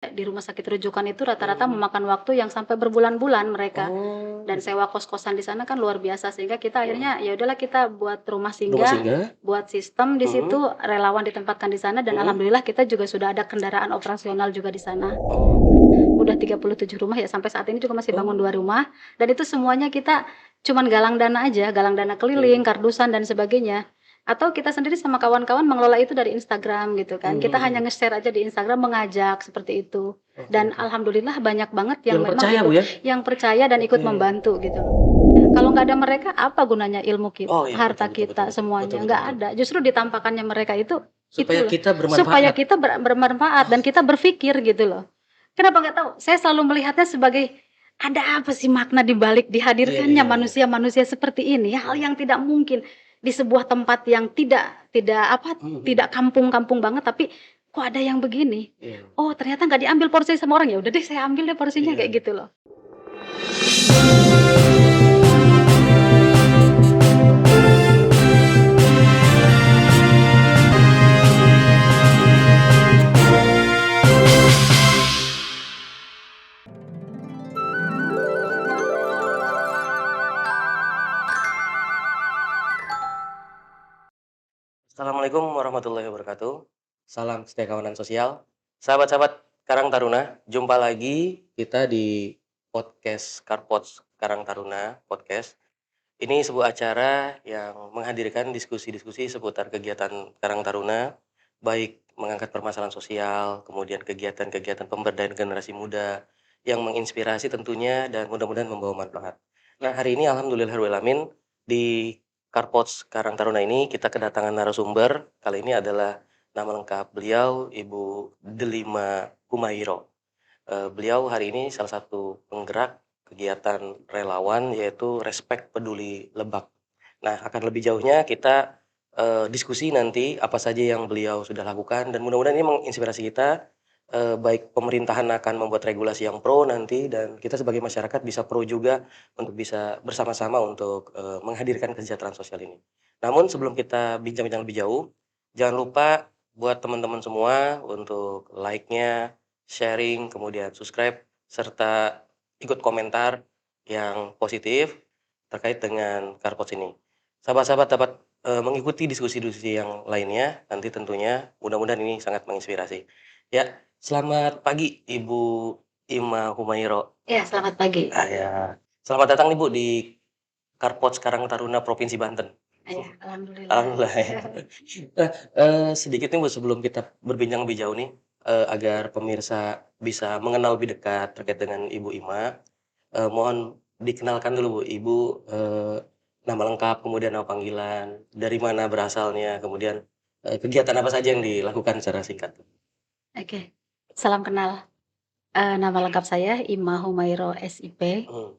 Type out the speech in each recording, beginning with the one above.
Di rumah sakit rujukan itu rata-rata memakan waktu yang sampai berbulan-bulan mereka, dan Oh, sewa kos-kosan di sana kan luar biasa sehingga kita mhm. akhirnya ya udahlah kita buat rumah Rumah singgah, singgah? buat sistem di situ, Mhm relawan ditempatkan di sana dan mhm. alhamdulillah kita juga sudah ada kendaraan operasional juga di sana. Oh Udah 37 rumah ya sampai saat ini juga masih bangun 2 oh, rumah dan itu semuanya kita cuman galang dana aja, galang dana keliling, oke. kardusan dan sebagainya. Atau kita sendiri sama kawan-kawan mengelola itu dari Instagram gitu kan. Mhm Kita hanya mhm. nge-share aja di Instagram mengajak seperti itu. Oke Dan oke. alhamdulillah banyak banget yang Yang memang percaya, Bu, ikut ya? yang percaya dan ikut Oke. membantu gitu loh. Kalau nggak ada mereka apa gunanya ilmu Oh, kita, iya, betul harta betul betul kita, betul. Betul semuanya, betul nggak betul. ada. Justru ditampakkannya mereka itu Supaya loh, kita supaya bermanfaat. kita bermanfaat dan kita berpikir gitu loh. Kenapa nggak tahu, saya selalu melihatnya sebagai, ada apa sih makna di balik Iya dihadirkannya iya iya. manusia-manusia seperti ini, hal Iya. yang tidak mungkin di sebuah tempat yang tidak apa, Mhm mhm. tidak kampung-kampung banget, tapi kok ada yang begini. Iya. Oh ternyata nggak diambil porsi sama orang, ya udah deh saya ambil deh porsinya, kayak Iya. gitu loh. Assalamualaikum warahmatullahi wabarakatuh. Salam setia kawanan sosial. Sahabat-sahabat Karang Taruna, jumpa lagi kita di podcast Karpots Karang Taruna Podcast. Ini sebuah acara yang menghadirkan diskusi-diskusi seputar kegiatan Karang Taruna, baik mengangkat permasalahan sosial, kemudian kegiatan-kegiatan pemberdayaan generasi muda yang menginspirasi tentunya dan mudah-mudahan membawa manfaat. Nah, hari ini alhamdulillahirrahmanirrahim di Karpots Karang Taruna ini kita kedatangan narasumber. Kali ini adalah nama lengkap beliau Ibu Delima Humairo. Beliau hari ini salah satu penggerak kegiatan relawan yaitu Respect Peduli Lebak. Nah, akan lebih jauhnya kita, diskusi nanti apa saja yang beliau sudah lakukan dan mudah-mudahan ini menginspirasi kita, baik pemerintahan akan membuat regulasi yang pro nanti dan kita sebagai masyarakat bisa pro juga untuk bisa bersama-sama untuk, menghadirkan kesejahteraan sosial ini. Namun sebelum kita bincang-bincang lebih jauh, jangan lupa buat teman-teman semua untuk like-nya, sharing, kemudian subscribe, serta ikut komentar yang positif terkait dengan Karpot ini. Sahabat-sahabat dapat, mengikuti diskusi-diskusi yang lainnya nanti tentunya, mudah-mudahan ini sangat menginspirasi. Ya, selamat pagi Ibu Ima Humairo. Ya selamat pagi. Ya. Selamat datang nih Bu di Karpot Karang Taruna Provinsi Banten. Iya, alhamdulillah. Alhamdulillah ya. Nah, sedikit nih Bu sebelum kita berbincang lebih jauh nih, agar pemirsa bisa mengenal lebih dekat terkait dengan Ibu Ima, mohon dikenalkan dulu Bu, Ibu, nama lengkap, kemudian nama panggilan, dari mana berasalnya, kemudian, kegiatan apa saja yang dilakukan secara singkat? Oke, salam kenal. Nama lengkap saya Ima Humairo SIP, Mhm.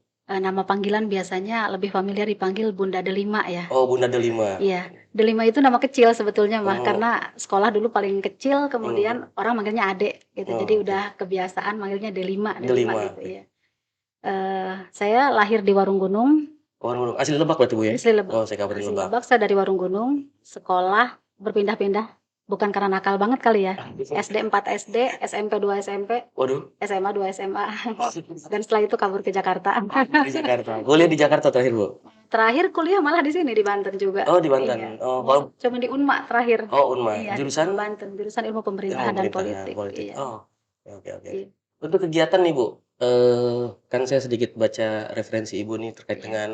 nama panggilan biasanya lebih familiar dipanggil Bunda Delima ya. Oh, Bunda Delima. Iya, Delima itu nama kecil sebetulnya mah, Oh, karena sekolah dulu paling kecil, mhm. kemudian orang manggilnya adek gitu, jadi Oh, udah oke. kebiasaan manggilnya Delima Delima Delima, gitu oke. ya. Saya lahir di Warung Gunung, Waduh, asli Lebak berarti Bu ya? asli Lebak, Oh, saya Kabupaten asli Lebak. Lebak, saya dari Warung Gunung, sekolah berpindah-pindah, bukan karena nakal banget kali ya, SD 4 SD, SMP 2 SMP, Waduh, SMA 2 SMA, dan setelah itu kabur ke Jakarta. di Jakarta. Kuliah di Jakarta terakhir Bu? Terakhir kuliah malah di sini, di Banten juga. Oh, di Banten. Iya, Oh, iya, kalau cuma di Unma terakhir. oh, Unmar. Iya, di Unma Jurusan? Banten, jurusan Ilmu Ilmu Pemerintahan dan Pemerintahan, Politik, politik. iya, Oh, oke oke oke. iya, Untuk kegiatan nih, Bu, kan saya sedikit baca referensi Ibu nih terkait iya, dengan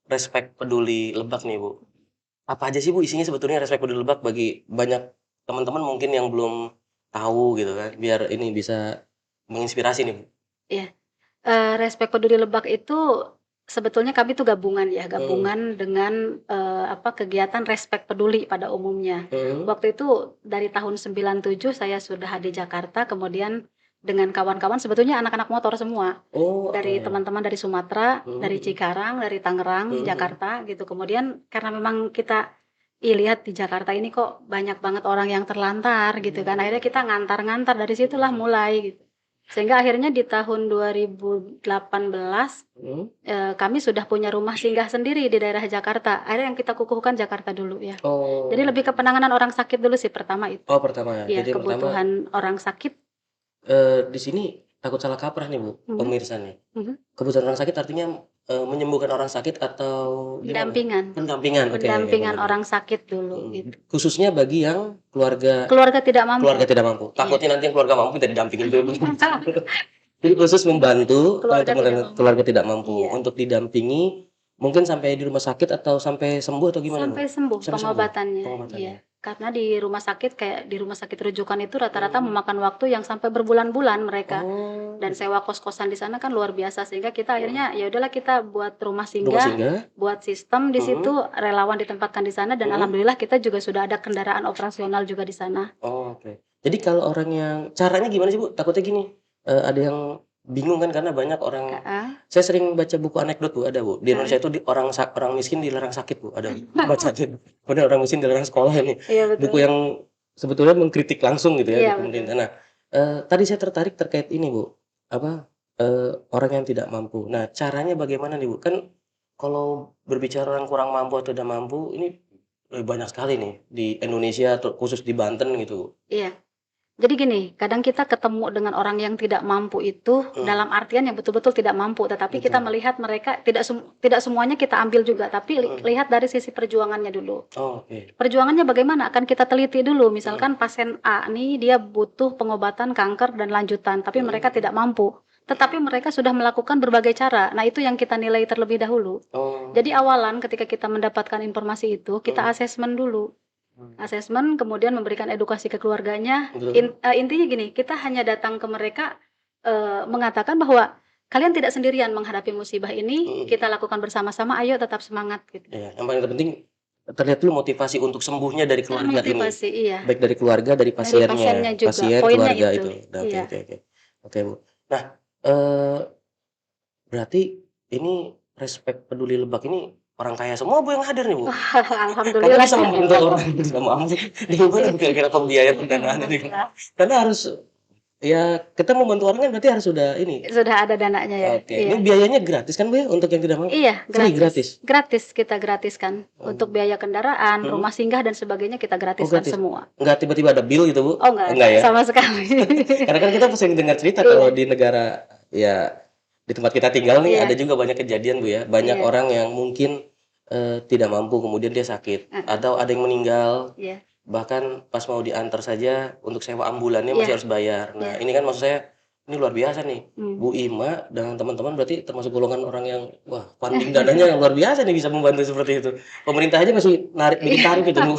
Respect Peduli Lebak nih, Bu. Apa aja sih, Bu, isinya sebetulnya Respect Peduli Lebak bagi banyak teman-teman mungkin yang belum tahu gitu kan, biar ini bisa menginspirasi nih, Bu? iya. Respek Peduli Lebak itu sebetulnya kami tuh gabungan ya, Mhm, gabungan dengan, apa, kegiatan Respek Peduli pada umumnya. mhm, Waktu itu dari tahun 97 saya sudah di Jakarta, kemudian dengan kawan-kawan sebetulnya anak-anak motor semua, oh, dari ya, teman-teman dari Sumatera, mhm dari mhm, Cikarang, dari Tangerang, mhm mhm, Jakarta gitu. Kemudian karena memang kita, lihat di Jakarta ini kok banyak banget orang yang terlantar gitu kan, akhirnya kita ngantar-ngantar, dari situlah mhm mulai gitu. Sehingga akhirnya di tahun 2018, mhm, kami sudah punya rumah singgah sendiri di daerah Jakarta. Akhirnya yang kita kukuhkan Jakarta dulu ya. Jadi oh lebih ke penanganan orang sakit dulu sih pertama itu. oh pertama, Iya, jadi yang pertama kebutuhan orang sakit, di sini takut salah kaprah nih, Bu, Mhm, pemirsa nih. mhm. Kebutuhan orang sakit artinya, menyembuhkan orang sakit atau gimana? Pendampingan Pendampingan, oke oke, pendampingan pendampingan. orang sakit dulu gitu. Khususnya bagi yang keluarga Keluarga tidak mampu. keluarga tidak mampu. Iya. Takutnya nanti yang keluarga mampu minta didampingin dulu. Jadi khusus membantu Keluarga teman-teman tidak mampu. keluarga tidak mampu Iya. untuk didampingi mungkin sampai di rumah sakit atau sampai sembuh atau gimana, Bu? Sampai sembuh Sampai sembuh pengobatannya, iya. pengobatannya? Karena di rumah sakit kayak di rumah sakit rujukan itu rata-rata memakan waktu yang sampai berbulan-bulan mereka. Oh, Dan sewa kos-kosan di sana kan luar biasa sehingga kita akhirnya ya udahlah kita buat rumah rumah singgah, singgah? buat sistem di situ, Mhm, relawan ditempatkan di sana dan mhm. alhamdulillah kita juga sudah ada kendaraan operasional juga di sana. Oh, oke. Jadi kalau orang yang caranya gimana sih, Bu? Takutnya gini, ada yang bingung kan karena banyak orang Heeh, saya sering baca buku anekdot, Bu, ada, Bu. Di heeh. Indonesia itu orang miskin dilarang sakit, Bu, ada bacain. Kemudian orang miskin dilarang sekolah ini. Iya Buku betul. yang sebetulnya mengkritik langsung gitu ya di Iya betul. pemerintah. Nah, tadi saya tertarik terkait ini, Bu, apa, orang yang tidak mampu. Nah, caranya bagaimana nih, Bu? Kan kalau berbicara orang kurang mampu atau tidak mampu, ini, banyak sekali nih di Indonesia atau khusus di Banten gitu. Iya. Jadi gini, kadang kita ketemu dengan orang yang tidak mampu itu Mhm, dalam artian yang betul-betul tidak mampu, tetapi kita betul. melihat mereka tidak semuanya kita ambil juga, tapi Mhm. lihat dari sisi perjuangannya dulu. Oh, oke. Perjuangannya bagaimana? Akan kita teliti dulu, Mhm, misalkan pasien A nih dia butuh pengobatan kanker dan lanjutan, tapi mereka mhm. tidak mampu. Tetapi mereka sudah melakukan berbagai cara. Nah, itu yang kita nilai terlebih dahulu. Oh, Jadi awalan ketika kita mendapatkan informasi itu, kita mhm, asesmen dulu. mhm. Asesmen, kemudian memberikan edukasi ke keluarganya. Betul. Intinya gini, kita hanya datang ke mereka, mengatakan bahwa, "Kalian tidak sendirian menghadapi musibah ini, Mhm. kita lakukan bersama-sama, ayo tetap semangat," gitu. Iya, yang paling terpenting terlihat dulu motivasi untuk sembuhnya dari keluarga ini. Termotivasi, iya. Baik dari keluarga, dari Dari pasiennya pasiennya, juga, pasien, poinnya keluarga itu. itu. Nah, oke Iya. oke oke. Oke, Bu. Nah, eee, berarti ini Respek Peduli Lebak ini orang kaya semua, Bu, yang hadir nih, Bu? Karena Alhamdulillah bisa ya. membantu orang yang tidak mampu. Gimana kira-kira pembiayaan pendanaan ini? Karena harus ya kita membantu orang kan berarti harus sudah ini. Sudah ada dananya ya? Oke, ini Iya. biayanya gratis kan, Bu, ya, untuk yang tidak mampu? Iya, Free, gratis. gratis? Gratis, kita gratiskan. Untuk Oh, biaya kendaraan, mhm. rumah singgah dan sebagainya kita Oh, gratiskan gratis? semua. Nggak tiba-tiba ada bill gitu, Bu? Oh, nggak Enggak ada, ya? sama sekali. Karena kan kita sering dengar cerita kalau Iya, di negara ya di tempat kita tinggal nih ada iya, juga banyak kejadian, Bu, ya. Banyak iya, orang yang mungkin, tidak mampu kemudian dia sakit heeh, atau ada yang meninggal, iya, bahkan pas mau diantar saja untuk sewa ambulannya masih iya, harus bayar. Nah, iya, ini kan maksud saya, ini luar biasa nih. mmm. Bu Ima dan teman-teman berarti termasuk golongan orang yang, wah, funding dananya yang luar biasa nih bisa membantu seperti itu. Pemerintah aja masih bikin tarif itu, Bu.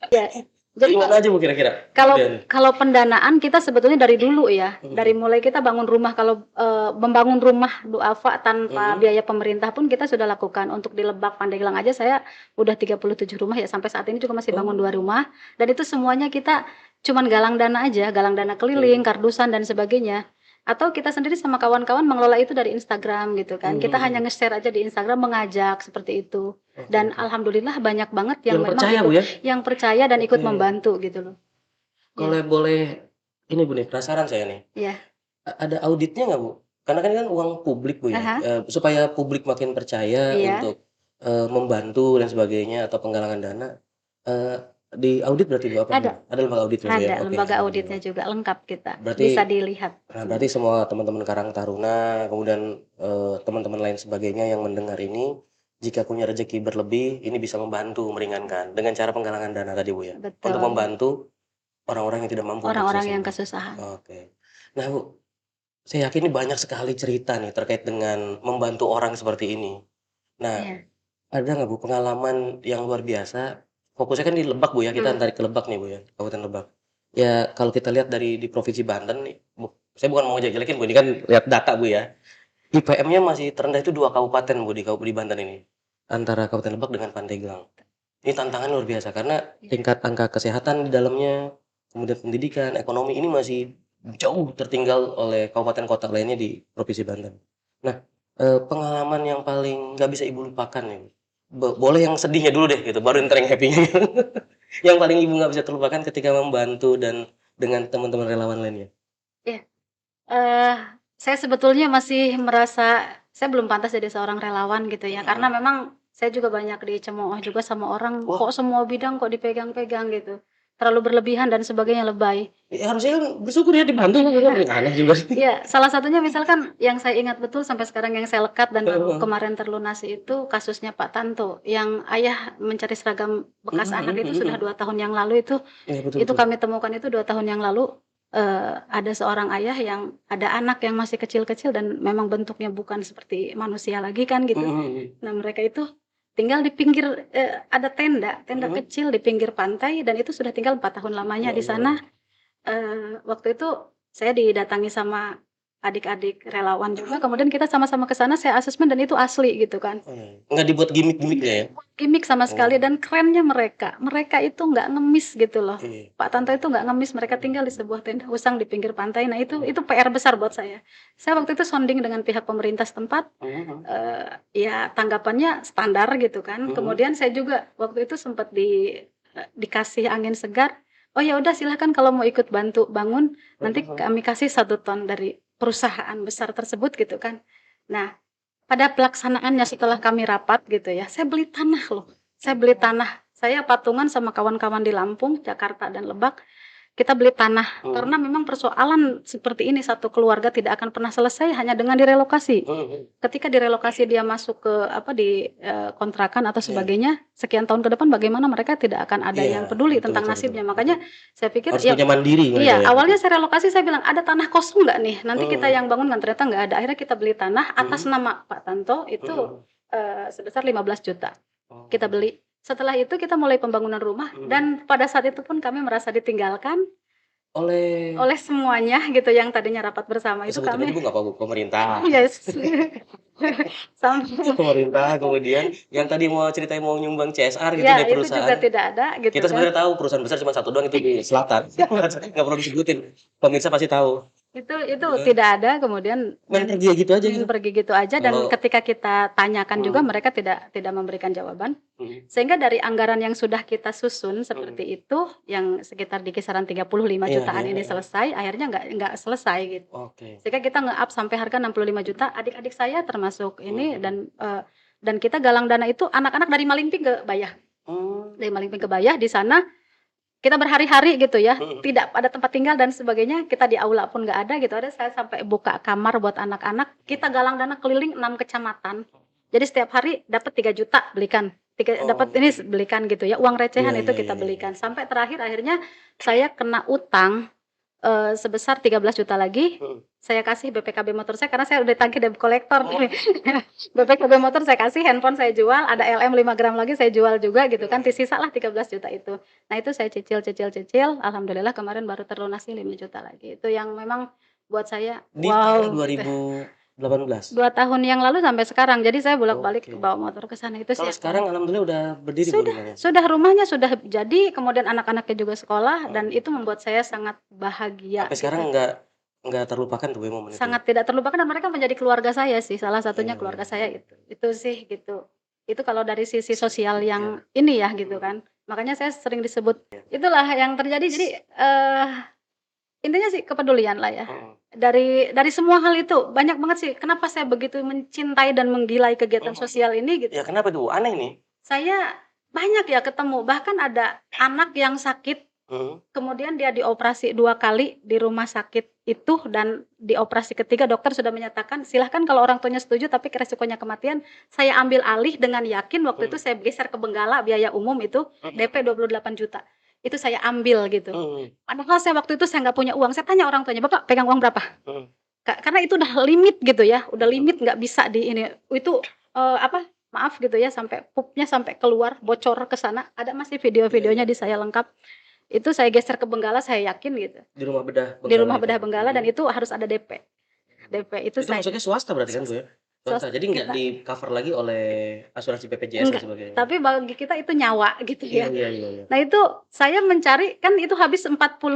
Iya. Jadi Gimana aja, Bu, kira-kira kalau pembeliannya? kalau pendanaan kita sebetulnya dari dulu ya, dari Mhm, mulai kita bangun rumah kalau, membangun rumah duafa tanpa mhm, biaya pemerintah pun kita sudah lakukan. Untuk di Lebak, Pandeglang aja saya udah 37 rumah ya, sampai saat ini juga masih bangun 2 oh, rumah, dan itu semuanya kita cuman galang dana aja, galang dana keliling, oke, kardusan dan sebagainya. Atau kita sendiri sama kawan-kawan mengelola itu dari Instagram gitu kan, mhm kita hanya mhm. nge-share aja di Instagram, mengajak seperti itu. Oke Dan oke. alhamdulillah banyak banget yang Yang memang percaya, Bu, ya? yang percaya dan ikut Oke. membantu gitu loh. Iya, Kalau boleh ini, Bu, nih, penasaran saya nih, iya. ada auditnya nggak, Bu? Karena kan uang publik, Bu, ya, Ah, supaya publik makin percaya iya, untuk, membantu dan sebagainya atau penggalangan dana, eee, diaudit berarti, Bu, apa ada gimana? Ada lembaga audit berarti ya? ada Oke, lembaga auditnya alhamdulillah. juga lengkap kita, Berarti bisa dilihat. berarti semua teman-teman Karang Taruna, kemudian, teman-teman lain sebagainya yang mendengar ini, jika punya rezeki berlebih, ini bisa membantu meringankan dengan cara penggalangan dana tadi, Bu, ya? Untuk Betul, membantu orang-orang yang tidak mampu untuk bisa orang-orang yang sembuh. kesusahan. Oke. Nah, Bu, saya yakin ini banyak sekali cerita nih terkait dengan membantu orang seperti ini. Nah, Iya, ada nggak, Bu, pengalaman yang luar biasa, fokusnya kan di Lebak, Bu, ya, kita mhm, tarik ke Lebak nih, Bu, ya, Kabupaten Lebak. Ya, kalau kita lihat di Provinsi Banten nih, saya bukan mau jelek-jelekin, Bu, ini kan lihat data, Bu, ya. IPM-nya masih terendah itu 2 kabupaten, Bu, di Banten ini, antara Kabupaten Lebak dengan Pandeglang. Ini tantangan luar biasa karena iya, tingkat angka kesehatan di dalamnya, kemudian pendidikan, ekonomi ini masih jauh tertinggal oleh kabupaten kota lainnya di Provinsi Banten. Nah, pengalaman yang paling nggak bisa Ibu lupakan nih, boleh yang sedihnya dulu deh gitu, baru entar yang happy-nya gitu. Yang paling Ibu nggak bisa terlupakan ketika membantu dan dengan teman-teman relawan lainnya? iya, eee, saya sebetulnya masih merasa saya belum pantas jadi seorang relawan gitu ya, karena Mhm. memang saya juga banyak dicemooh juga sama orang, Wah, "Kok semua bidang kok dipegang-pegang?" gitu. terlalu berlebihan dan sebagainya, lebay. Ya harusnya kan bersyukur ya dibantu, aneh juga sih. Iya, salah satunya misalkan yang saya ingat betul sampai sekarang yang saya lekat dan baru kemarin terlunasi itu kasusnya Pak Tanto, yang ayah mencari seragam bekas anak itu sudah 2 tahun yang lalu Iya betul itu betul. kami temukan itu 2 tahun yang lalu, ada seorang ayah yang ada anak yang masih kecil-kecil dan memang bentuknya bukan seperti manusia lagi kan gitu. Nah mereka itu tinggal di pinggir, ada tenda kecil di pinggir pantai dan itu sudah tinggal 4 tahun lamanya Ya di Allah. sana. Waktu itu saya didatangi sama adik-adik relawan juga, kemudian kita sama-sama ke sana, saya asesmen dan itu asli gitu kan. Nggak dibuat gimmick-gimmicknya ya? Gimik sama sekali Oh. dan kerennya mereka itu nggak ngemis gitu loh. Iya. Pak Tanto itu nggak ngemis, mereka tinggal di sebuah tenda usang di pinggir pantai. Nah itu PR besar buat saya. Saya waktu itu sounding dengan pihak pemerintah setempat, ya tanggapannya standar gitu kan. Kemudian saya juga waktu itu sempat dikasih angin segar, "Oh ya udah silahkan kalau mau ikut bantu bangun, nanti kami kasih 1 ton dari perusahaan besar tersebut," gitu kan. Nah, pada pelaksanaannya setelah kami rapat gitu ya, saya beli tanah loh, saya beli tanah. Saya patungan sama kawan-kawan di Lampung, Jakarta, dan Lebak, kita beli tanah. Karena memang persoalan seperti ini satu keluarga tidak akan pernah selesai hanya dengan direlokasi. Ketika direlokasi dia masuk ke kontrakan atau sebagainya, sekian tahun ke depan bagaimana mereka tidak akan ada yang peduli betul, tentang betul, nasibnya. betul. Makanya saya pikir Harus ya punya mandiri mereka iya, ya. awalnya saya relokasi saya bilang, "Ada tanah kosong nggak nih? Nanti kita yang bangun kan." Ternyata nggak ada. Akhirnya kita beli tanah atas nama Pak Tanto itu sebesar 15 juta. Kita beli. Setelah itu kita mulai pembangunan rumah dan pada saat itu pun kami merasa ditinggalkan oleh semuanya gitu yang tadinya rapat bersama itu Sebutin aja kami Bu, nggak apa-apa, pemerintah. yes. Pemerintah, kemudian yang tadi mau ceritain mau nyumbang CSR gitu Ya, dari itu juga perusahaan. tidak ada gitu Kita kan. sebenarnya tahu perusahaan besar cuma 1 doang itu di selatan. Nggak perlu disebutin. Pemirsa pasti tahu. Itu tidak ada, kemudian Main pergi gitu aja main gitu. pergi gitu aja dan Kalau ketika kita tanyakan juga mereka tidak memberikan jawaban. Sehingga dari anggaran yang sudah kita susun seperti itu, yang sekitar di kisaran 35 jutaan ini selesai, akhirnya nggak selesai gitu. Sehingga kita nge-up sampai harga 65 juta, adik-adik saya termasuk ini dan kita galang dana itu anak-anak dari Malingping ke Bayah. Dari Malingping ke Bayah, di sana kita berhari-hari gitu ya, tidak ada tempat tinggal dan sebagainya, kita di aula pun nggak ada gitu. Ada saya sampai buka kamar buat anak-anak, kita galang dana keliling 6 kecamatan. Jadi setiap hari dapat 3 juta belikan, dapat ini belikan gitu ya, uang recehan itu kita belikan. Sampai terakhir akhirnya saya kena utang sebesar 13 juta lagi, saya kasih BPKB motor saya karena saya udah tagih debt kolektor. BPKB motor saya kasih, handphone saya jual, ada LM 5 gram lagi saya jual juga gitu kan, sisalah 13 juta itu. Nah itu saya cicil, alhamdulillah kemarin baru terlunasi 5 juta lagi. Itu yang memang buat saya, di wow, tahun 2018. 2 tahun yang lalu sampai sekarang. Jadi saya bolak-balik bawa motor ke sana itu sih. Kalau sekarang alhamdulillah udah berdiri Bu rumahnya. Sudah rumahnya sudah jadi, kemudian anak-anaknya juga sekolah dan itu membuat saya sangat bahagia. Sampai sekarang nggak terlupakan tuh momen itu. Sangat tidak terlupakan dan mereka menjadi keluarga saya sih, salah satunya keluarga saya itu. Itu sih gitu. Itu kalau dari sisi sosial yang ini ya gitu kan. Makanya saya sering disebut itulah yang terjadi. Jadi intinya sih kepedulian lah ya. Dari semua hal itu banyak banget sih. Kenapa saya begitu mencintai dan menggilai kegiatan sosial ini gitu. Ya kenapa tuh? Aneh nih. Saya banyak ya ketemu, bahkan ada anak yang sakit, kemudian dia dioperasi 2 kali di rumah sakit itu dan di operasi ketiga dokter sudah menyatakan, "Silahkan kalau orang tuanya setuju tapi resikonya kematian." Saya ambil alih dengan yakin waktu itu saya geser ke Benggala biaya umum itu DP 28 juta. Itu saya ambil gitu. Padahal saya waktu itu saya nggak punya uang, saya tanya orang tuanya, "Bapak pegang uang berapa?" Karena itu udah limit gitu ya, udah limit nggak bisa di ini. Itu maaf gitu ya sampai pupnya sampai keluar, bocor ke sana, ada masih video-videonya di saya lengkap. Itu saya geser ke Benggala saya yakin gitu. Di rumah bedah Benggala. Di rumah bedah Benggala dan itu harus ada DP. DP itu saya maksudnya swasta berarti kan Bu ya? Swasta. Jadi nggak di-cover lagi oleh asuransi BPJS dan sebagainya. Tapi bagi kita itu nyawa gitu ya. Iya. Nah itu saya mencari kan itu habis 47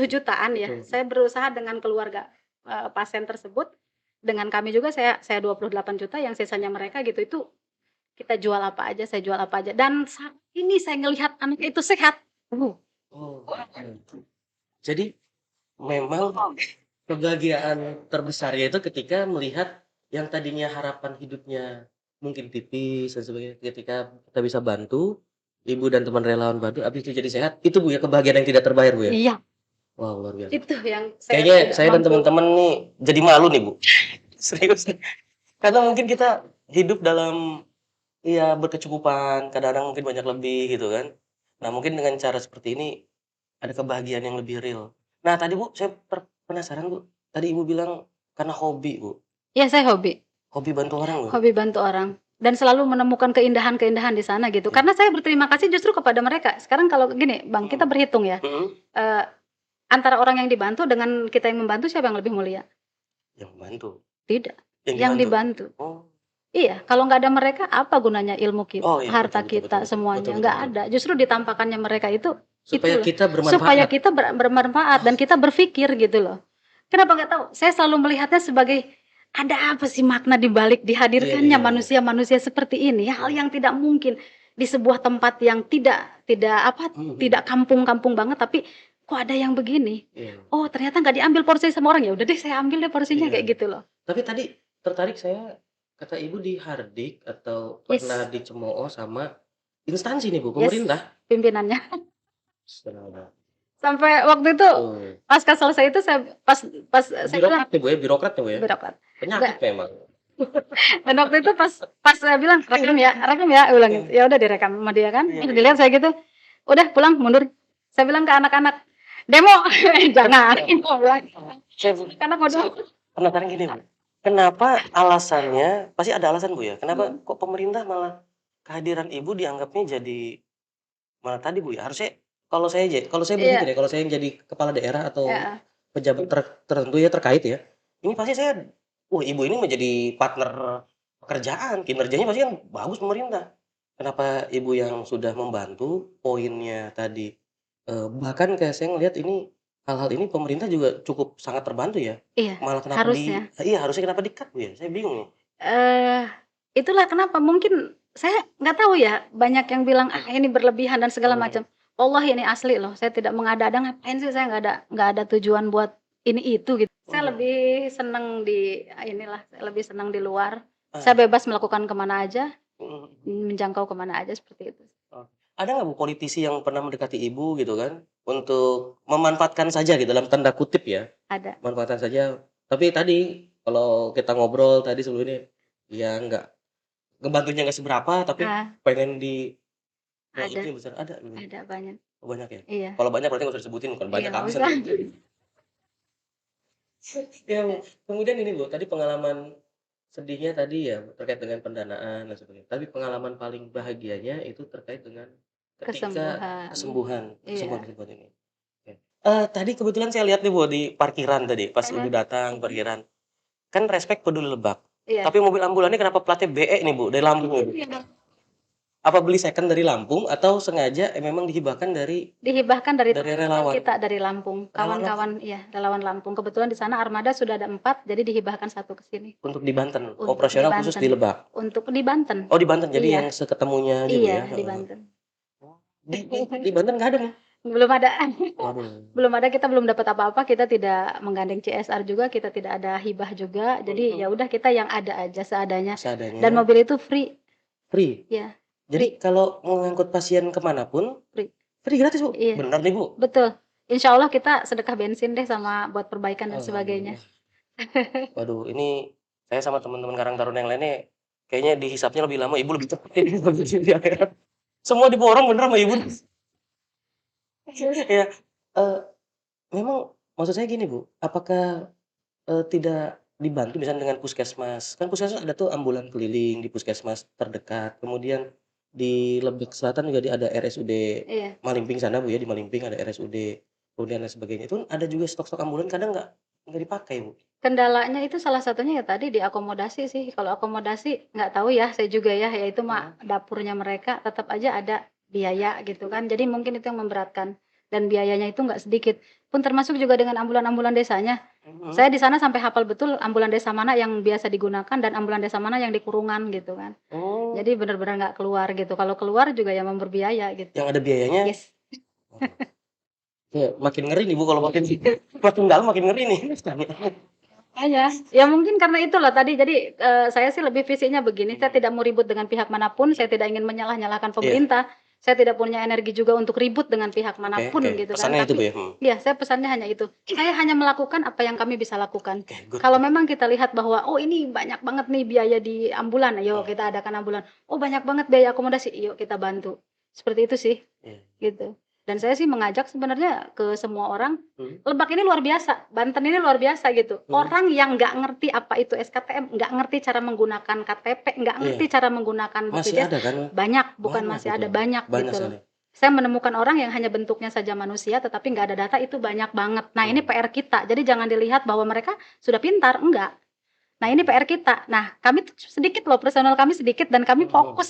jutaan ya. Saya berusaha dengan keluarga pasien tersebut, dengan kami juga saya 28 juta yang sisanya mereka gitu, itu kita jual apa aja, saya jual apa aja dan saat ini saya ngelihat anak itu sehat. Jadi memang kebahagiaan terbesarnya itu ketika melihat yang tadinya harapan hidupnya mungkin tipis dan sebagainya, ketika kita bisa bantu Ibu dan teman relawan bantu, habis itu jadi sehat, itu Bu ya kebahagiaan yang tidak terbayar Bu ya? Iya, Wow, luar biasa. itu yang saya Kayaknya tidak saya dan mampu. teman-teman nih jadi malu nih Bu. Serius. Karena mungkin kita hidup dalam ya berkecukupan, kadang-kadang mungkin banyak lebih gitu kan. Nah, mungkin dengan cara seperti ini ada kebahagiaan yang lebih real. Nah, tadi Bu, saya penasaran Bu. Tadi Ibu bilang karena hobi Bu. Iya, saya hobi. Hobi bantu orang loh. Hobi bantu orang dan selalu menemukan keindahan-keindahan di sana gitu. Iya. Karena saya berterima kasih justru kepada mereka. Sekarang kalau gini, Bang, kita berhitung ya. Eh, antara orang yang dibantu dengan kita yang membantu siapa yang lebih mulia? Yang membantu. Tidak. Yang Yang dibantu. dibantu. Oh. Iya, kalau nggak ada mereka apa gunanya ilmu kita, Oh iya, harta betul, betul, kita, betul, semuanya betul, nggak betul. ada. Justru ditampakkannya mereka itu Supaya loh. kita bermanfaat. Supaya kita bermanfaat dan kita berpikir gitu loh. Kenapa nggak tahu? Saya selalu melihatnya sebagai ada apa sih makna di balik dihadirkannya Iya. manusia-manusia seperti ini, hal yang tidak mungkin di sebuah tempat yang tidak tidak kampung-kampung banget, tapi kok ada yang begini. Iya. Oh, ternyata nggak diambil porsi sama orang, ya udah deh saya ambil deh porsinya Iya. kayak gitu loh. Tapi tadi tertarik saya, kata Ibu di Hardik atau Yes. pernah dicemooh sama instansi nih Bu, Yes, pemerintah. pimpinannya. Astaga. Sampai waktu itu pasca selesai itu saya pas saya bilang Birokrat nih Bu ya, birokrat nih Bu ya. birokrat. Penyakit memang. Dan waktu itu pas saya bilang rekam ya, bilang gitu. Ya udah direkam sama dia kan. Iya. Dilihat saya gitu. Udah pulang mundur. Saya bilang ke anak-anak, demo jangan. Saya Karena mau demo. penasaran gini Bu. Kenapa alasannya, pasti ada alasan Bu ya. Kenapa kok pemerintah malah kehadiran Ibu dianggapnya jadi malah tadi Bu ya. Harusnya kalau saya begitu deh, kalau saya yang jadi kepala daerah atau pejabat tertentu ya terkait ya. Ini pasti saya Ibu ini menjadi partner pekerjaan, kinerjanya pasti kan bagus pemerintah. Kenapa Ibu yang sudah membantu, poinnya tadi bahkan kayak saya ngelihat ini hal-hal ini pemerintah juga cukup sangat terbantu ya. Iya, Malah kenapa harusnya. harusnya kenapa di-cut Bu ya? Saya bingung nih. Itulah kenapa mungkin saya nggak tahu ya, banyak yang bilang ini berlebihan dan segala macam. Allah ini asli loh, saya tidak mengada-ada, ngapain sih, saya nggak ada tujuan buat ini itu gitu. Saya lebih senang lebih senang di luar. Saya bebas melakukan kemana aja, menjangkau kemana aja seperti itu. Ada nggak Bu politisi yang pernah mendekati Ibu gitu kan, untuk memanfaatkan saja gitu dalam tanda kutip ya? Ada. Manfaatkan saja. Tapi tadi kalau kita ngobrol tadi sebelumnya, ya ngebantunya nggak seberapa, tapi pengen itu yang besar ada. Ada banyak. Oh, banyak ya? Iya. Kalau banyak berarti nggak usah disebutin, bukan banyak habis. Ya, kemudian ini Bu, tadi pengalaman sedihnya tadi ya terkait dengan pendanaan dan sebagainya. Tapi pengalaman paling bahagianya itu terkait dengan ketika kesembuhan ini. Tadi kebetulan saya lihat nih Bu di parkiran tadi, pas Ibu datang parkiran. Kan Respect Peduli Lebak. Iya. Tapi mobil ambulannya kenapa platnya BE nih Bu, dari Lampung Bu? Apa beli second dari Lampung atau sengaja memang dihibahkan dari relawan kita dari Lampung, kawan-kawan relawan Lampung. Kebetulan di sana armada sudah ada 4, jadi dihibahkan 1 ke sini. Untuk di Banten, operasional khusus di Lebak. Untuk di Banten. Oh, di Banten. Jadi yang seketemunya gitu ya. Iya, di Banten. Di Banten nggak ada nih? Belum ada. Belum ada, kita belum dapat apa-apa, kita tidak menggandeng CSR juga, kita tidak ada hibah juga. Jadi ya udah kita yang ada aja seadanya. Dan mobil itu free. Free? Iya. Jadi kalau mengangkut pasien kemanapun free gratis Bu? Iya. Benar nih Bu? Betul. Insya Allah kita sedekah bensin deh sama buat perbaikan dan sebagainya. Waduh, ini saya sama teman-teman Karang Taruna yang lainnya kayaknya dihisapnya lebih lama, Ibu lebih cepat ini di akhirat. Semua diborong bener sama Ibu. Ya, memang maksud saya gini Bu, apakah tidak dibantu misalnya dengan puskesmas? Kan puskesmas ada tuh ambulan keliling di puskesmas terdekat, kemudian di Lebak Selatan juga ada RSUD Malimping sana Bu ya, di Malimping ada RSUD, kemudian dan sebagainya. Itu ada juga stok-stok ambulan kadang nggak dipakai Bu. Kendalanya itu salah satunya ya tadi diakomodasi sih. Kalau akomodasi nggak tahu ya, saya juga ya, yaitu dapurnya mereka tetap aja ada biaya gitu kan. Jadi mungkin itu yang memberatkan dan biayanya itu nggak sedikit. Pun termasuk juga dengan ambulan-ambulan desanya. Saya di sana sampai hafal betul ambulan desa mana yang biasa digunakan dan ambulan desa mana yang di kurungan gitu kan. Jadi benar-benar nggak keluar gitu. Kalau keluar juga ya memberbiaya gitu. Yang ada biayanya? Yes. Ya, makin ngeri nih Bu kalau makin dalam makin ngeri nih. Ya mungkin karena itulah tadi. Jadi saya sih lebih visinya begini, saya tidak mau ribut dengan pihak manapun, saya tidak ingin menyalah-nyalahkan pemerintah. Saya tidak punya energi juga untuk ribut dengan pihak Oke manapun oke. gitu kan. Pesannya itu, Bu, Tapi ya? ya saya pesannya hanya itu. Saya hanya melakukan apa yang kami bisa lakukan. Oke, good Kalau good. memang kita lihat bahwa, oh ini banyak banget nih biaya di ambulan, ayo Mmm, kita adakan ambulan. Oh banyak banget biaya akomodasi, yuk kita bantu. Seperti itu sih, iya. gitu. Dan saya sih mengajak sebenarnya ke semua orang, Mhm Lebak ini luar biasa, Banten ini luar biasa gitu. mhm. Orang yang nggak ngerti apa itu SKTM, nggak ngerti cara menggunakan KTP, nggak Iya, ngerti cara menggunakan masih BPJS, ada kan? banyak, bukan Banyak masih ada, itu, banyak banyak gitu loh. sekali. Saya menemukan orang yang hanya bentuknya saja manusia tetapi nggak ada data itu banyak banget. Nah ini Mmm, PR kita, jadi jangan dilihat bahwa mereka sudah pintar, enggak. Nah ini mhm. PR kita. Nah kami tuh sedikit loh, personal kami sedikit dan kami Mhm mhm. Betul. fokus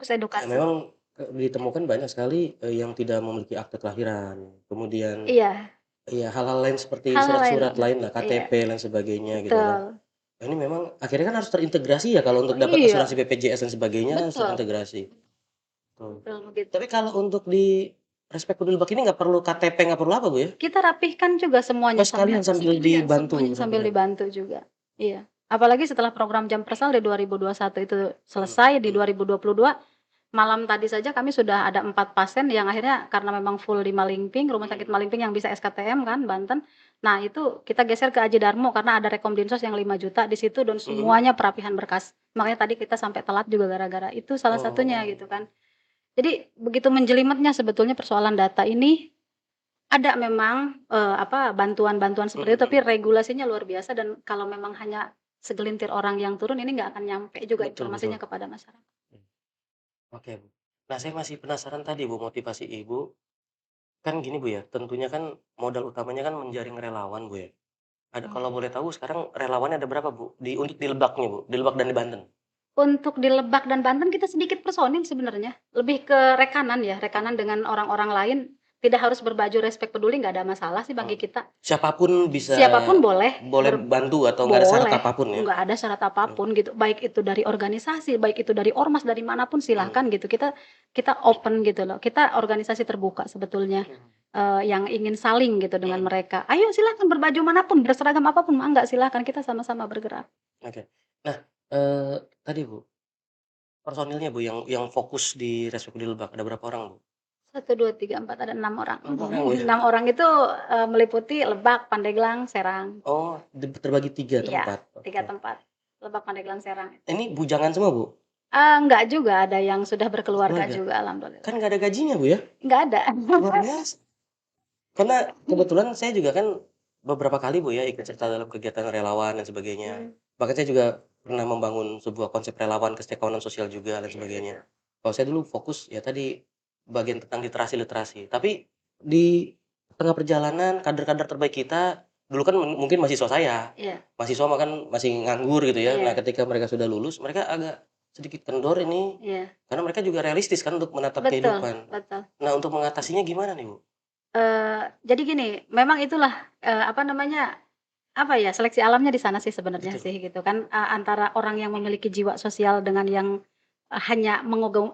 Ya edukasi. memang, ditemukan banyak sekali, yang tidak memiliki akte kelahiran, kemudian Iya, iya hal-hal lain seperti hal-hal lain, surat-surat lainlah, iya, KTP dan sebagainya gitu kan. betul. Nah ini memang akhirnya kan harus terintegrasi ya kalau untuk dapat Iya, asuransi BPJS dan sebagainya kan harus betul, terintegrasi. Betul. betul begitu. Tapi kalau untuk di Respek Peduli Lebak ini nggak perlu KTP, nggak perlu apa, Bu, ya? Kita rapihkan juga semuanya Oh sekalian sambil sekalian dibantu semuanya sambil sambil dibantu juga. Iya. Apalagi setelah program Jam Persal di 2021 itu mhm selesai, di mhm 2022, malam tadi saja kami sudah ada 4 pasien yang akhirnya karena memang full di Malingping, Rumah Sakit mhm Malingping yang bisa SKTM kan, Banten. Nah, itu kita geser ke Aji Darmo karena ada Rekomdinsos yang 5 juta di situ dan mhm. semuanya perapihan berkas. Makanya tadi kita sampai telat juga gara-gara itu salah satunya Oh, gitu kan. Jadi begitu menjelimetnya sebetulnya persoalan data ini, ada memang, bantuan-bantuan seperti mhm itu, tapi mhm. regulasinya luar biasa dan kalau memang hanya segelintir orang yang turun, ini nggak akan nyampe juga Betul informasinya betul. kepada masyarakat. Mmm, oke, Bu. Nah saya masih penasaran tadi, Bu, motivasi Ibu, kan gini, Bu, ya, tentunya kan modal utamanya kan menjaring relawan, Bu, ya. Ada kalau boleh tahu sekarang relawannya ada berapa, Bu? Untuk di Lebaknya, Bu, di Lebak dan di Banten? Untuk di Lebak dan Banten kita sedikit personil sebenarnya, lebih ke rekanan ya, rekanan Mhm dengan orang-orang lain, tidak harus berbaju Respek Peduli, nggak ada masalah sih bagi mhm. kita. Siapa pun bisa Siapapun boleh boleh bantu atau nggak ada syarat boleh, apapun ya? nggak ada syarat Mhm apapun gitu, baik itu dari organisasi, baik itu dari ormas, dari manapun mhm silahkan gitu. Kita kita open gitu loh, kita organisasi terbuka sebetulnya, mhm yang ingin saling gitu dengan mhm. mereka. "Ayo silahkan berbaju manapun, berseragam apapun, mangga silahkan kita sama-sama bergerak." Oke. Nah, tadi, Bu, personilnya, Bu, yang fokus di Respek di Lebak ada berapa orang, Bu? 1, 2, 3, 4 ada 6 orang. 6 orang, Bu, ya? 6 orang itu, meliputi Lebak, Pandeglang, Serang. Oh, terbagi 3 Iya, tempat, 3 oke. tempat. Lebak, Pandeglang, Serang. Ini bujangan semua, Bu? Enggak juga, ada yang sudah berkeluarga Keluarga? juga Kan alhamdulillah. nggak ada gajinya, Bu, ya? Nggak ada. Luar biasa. Karena kebetulan saya juga kan beberapa kali, Bu, ya, ikut serta dalam kegiatan relawan dan sebagainya. Mmm, Bahkan saya juga pernah membangun sebuah konsep relawan kesejahteraan sosial juga dan iya. sebagainya. Kalau saya dulu fokus ya tadi bagian tentang literasi-literasi. Tapi di tengah perjalanan kader-kader terbaik kita dulu kan mungkin mahasiswa saya. Iya, Mahasiswa mah kan masih nganggur gitu ya. Nah, iya, ketika mereka sudah lulus, mereka agak sedikit kendor ini iya. karena mereka juga realistis kan untuk menatap Betul, kehidupan. betul. Nah, untuk mengatasinya gimana nih, Bu? Jadi gini, memang itulah, seleksi alamnya di sana sih sebenarnya Betul. sih gitu kan, antara orang yang memiliki jiwa sosial dengan yang, hanya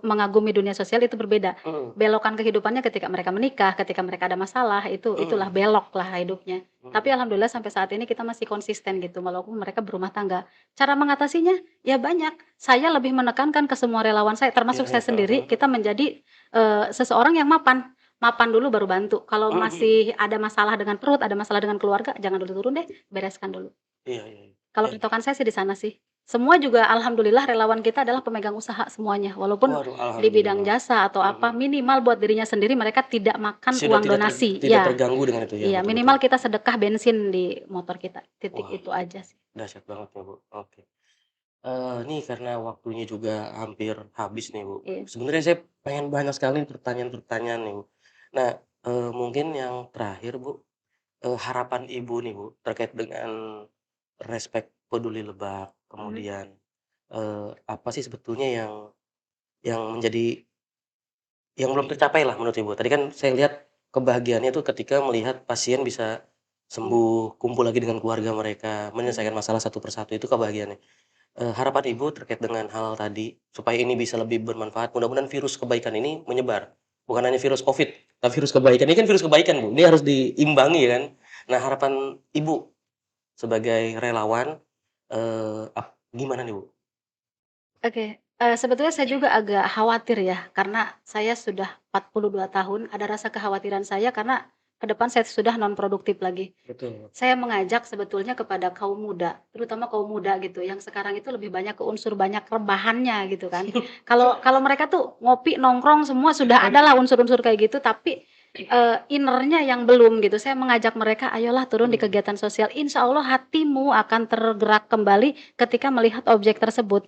mengagumi dunia sosial itu berbeda. Mhm, Belokan kehidupannya ketika mereka menikah, ketika mereka ada masalah, itulah mhm, beloklah hidupnya. Tapi mhm. alhamdulillah sampai saat ini kita masih konsisten gitu walaupun mereka berumah tangga. Cara mengatasinya, ya banyak. Saya lebih menekankan ke semua relawan saya Iya termasuk saya iya, heeh sendiri, heeh. kita menjadi, seseorang yang mapan. Mapan dulu baru bantu. Kalau Mhm mhm. masih ada masalah dengan perut, ada masalah dengan keluarga, jangan dulu turun deh, bereskan dulu. Iya iya iya. Kalau Iya. patokan saya sih di sana sih. Semua juga alhamdulillah relawan kita adalah pemegang usaha semuanya, walaupun Waduh, di bidang alhamdulillah. jasa atau Mhm apa, mhm. minimal buat dirinya sendiri mereka tidak makan Sudah uang donasi. tidak Iya, terganggu dengan itu ya, iya, betul betul. minimal kita sedekah bensin di motor kita, titik Wah, itu aja sih. dahsyat banget ya, Bu. Oke. Nih karena waktunya juga hampir habis nih, Bu. Iya, Sebenarnya saya pengen banyak sekali pertanyaan-pertanyaan nih, Bu. Nah, mungkin yang terakhir, Bu, harapan Ibu nih, Bu, terkait dengan Respek Peduli Lebak, mhm, kemudian, apa sih sebetulnya yang menjadi yang belum tercapai lah menurut Ibu. Tadi kan saya lihat kebahagiaannya tuh ketika melihat pasien bisa mhm, sembuh, kumpul lagi dengan keluarga mereka, mhm. menyelesaikan masalah satu persatu, itu kebahagiaannya. Harapan Ibu terkait dengan hal tadi, supaya ini bisa lebih bermanfaat, mudah-mudahan virus kebaikan ini menyebar. Bukan hanya virus Covid, tapi virus kebaikan. Ini kan virus kebaikan, Bu, ini harus diimbangi kan. Nah, harapan Ibu sebagai relawan, gimana nih, Bu? Oke, Sebetulnya saya juga agak khawatir ya, karena saya sudah 42 tahun, ada rasa kekhawatiran saya karena ke depan saya sudah non produktif lagi. Betul. Saya mengajak sebetulnya kepada kaum muda, terutama kaum muda gitu, yang sekarang itu lebih banyak ke unsur banyak rebahannya gitu kan. Kalau kalau mereka tuh ngopi, nongkrong semua sudah ada lah unsur-unsur kayak gitu, tapi, inner-nya yang belum gitu. Saya mengajak mereka, "Ayolah turun di kegiatan sosial, insya Allah hatimu akan tergerak kembali ketika melihat objek tersebut."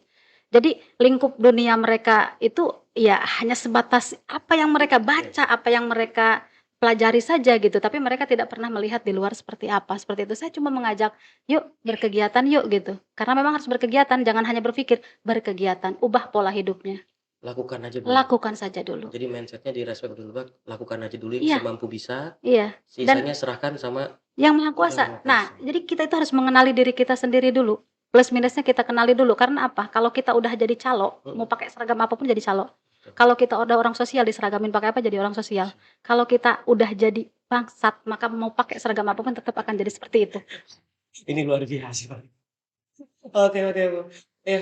Jadi lingkup dunia mereka itu ya hanya sebatas apa yang mereka baca, apa yang mereka pelajari saja gitu, tapi mereka tidak pernah melihat di luar seperti apa, seperti itu. Saya cuma mengajak, "Yuk berkegiatan yuk," gitu. Karena memang harus berkegiatan, jangan hanya berpikir, berkegiatan, ubah pola hidupnya, Lakukan aja dulu. lakukan saja dulu. Jadi mindset-nya di-respect dulu, Bang, lakukan aja dulu yang Iya semampu bisa, iya, dan sisanya serahkan sama Yang Maha Yang Kuasa. Maha Nah, Kuasa. jadi kita itu harus mengenali diri kita sendiri dulu. Plus minusnya kita kenali dulu. Karena apa? Kalau kita udah jadi calo, mau pakai seragam apapun jadi calo. Betul. Kalau kita udah orang sosial diseragamin pakai apa jadi orang sosial. Kalau kita udah jadi bangsat, maka mau pakai seragam apapun tetap akan jadi seperti itu. Ini luar biasa, Bang. Oke oke, Bu. Ya,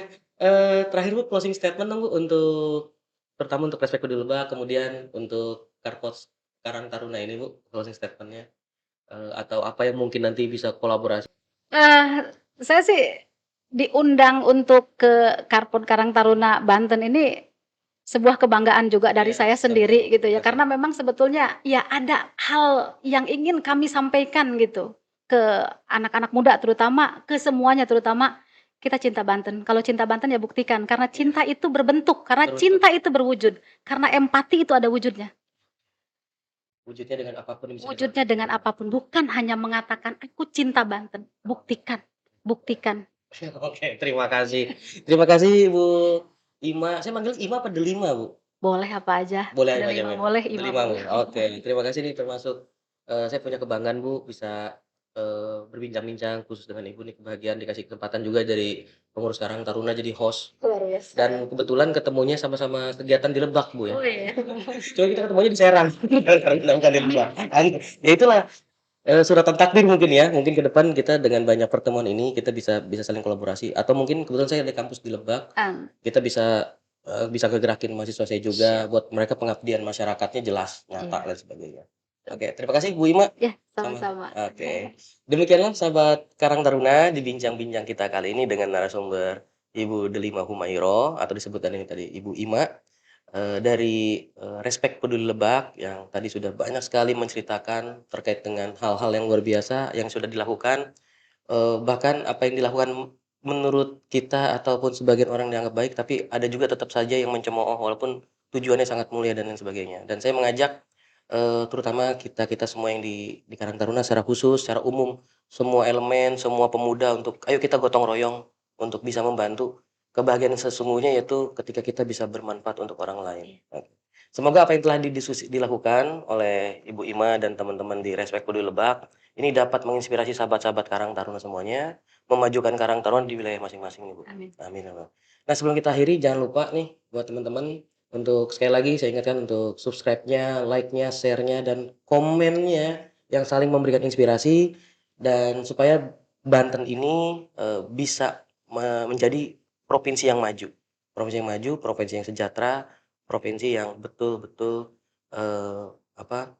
terakhir, Bu, closing statement dong, Bu, untuk pertama untuk Respect Peduli Lebak, kemudian untuk Karpot Karang Taruna ini, Bu, closing statement-nya, atau apa yang mungkin nanti bisa kolaborasi. Saya sih diundang untuk ke Karpot Karang Taruna Banten ini sebuah kebanggaan juga dari Iya, saya sendiri gitu ya, sama-sama. karena memang sebetulnya ya ada hal yang ingin kami sampaikan gitu ke anak-anak muda terutama, ke semuanya terutama kita cinta Banten. Kalau cinta Banten ya buktikan, karena cinta itu berbentuk, karena Berbentuk. cinta itu berwujud, karena empati itu ada wujudnya. Wujudnya dengan apapun bisa Wujudnya dengan apapun, bukan hanya mengatakan aku cinta Banten, buktikan, buktikan. Oke, terima kasih. Terima kasih, Bu Ima. Saya manggil Ima apa Delima, Bu? Boleh apa aja, Boleh aja, Delima Mem. boleh, Ima Delima, boleh. Bu. Oke, terima kasih nih termasuk, saya punya kebanggaan, Bu, bisa, berbincang-bincang khusus dengan Ibu nih, kebahagiaan dikasih kesempatan juga dari pengurus Karang Taruna jadi host. Luar biasa. Dan kebetulan ketemunya sama-sama kegiatan di Lebak, Bu, ya. Oh iya. Cuma kita ketemunya di Serang, bukan di Lebak. Ya itulah, suratan takdir mungkin ya. Mungkin ke depan kita dengan banyak pertemuan ini kita bisa bisa saling kolaborasi atau mungkin kebetulan saya di kampus di Lebak, kita bisa, bisa ngegerakin mahasiswa saya juga buat mereka pengabdian masyarakatnya jelas, nyata Iya. dan sebagainya. Oke, terima kasih Bu Ima. Ya, Sama sama-sama. oke. Demikianlah sahabat Karang Taruna di bincang-bincang kita kali ini dengan narasumber Ibu Delima Humairo atau disebutkan ini tadi Ibu Ima, dari, Respect Peduli Lebak yang tadi sudah banyak sekali menceritakan terkait dengan hal-hal yang luar biasa yang sudah dilakukan, bahkan apa yang dilakukan menurut kita ataupun sebagian orang dianggap baik, tapi ada juga tetap saja yang mencemooh walaupun tujuannya sangat mulia dan lain sebagainya. Dan saya mengajak, terutama kita-kita semua yang di Karang Taruna secara khusus, secara umum, semua elemen, semua pemuda untuk ayo kita gotong royong untuk bisa membantu kebahagiaan yang sesungguhnya yaitu ketika kita bisa bermanfaat untuk orang lain. Oke. Semoga apa yang telah dilakukan oleh Ibu Ima dan teman-teman di Respect Peduli Lebak ini dapat menginspirasi sahabat-sahabat Karang Taruna semuanya, memajukan Karang Taruna di wilayah masing-masing nih, Bu. Amin. Amin, ya Allah. Nah, sebelum kita akhiri jangan lupa nih buat teman-teman untuk sekali lagi saya ingatkan untuk subscribe-nya, like-nya, share-nya, dan komennya yang saling memberikan inspirasi dan supaya Banten ini bisa menjadi provinsi yang maju. Provinsi yang maju, provinsi yang sejahtera, provinsi yang betul-betul apa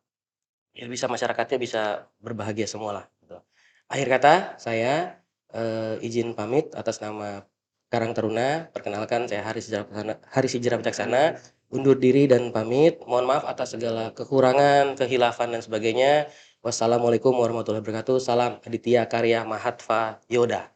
ya bisa masyarakatnya bisa berbahagia semualah gitu. Akhir kata saya, izin pamit atas nama Karang Taruna, perkenalkan saya Haris Hijrah Wicaksana, undur diri dan pamit. Mohon maaf atas segala kekurangan, kehilafan dan sebagainya. Wassalamualaikum warahmatullahi wabarakatuh. Salam Aditya Karya Mahatva Yoda.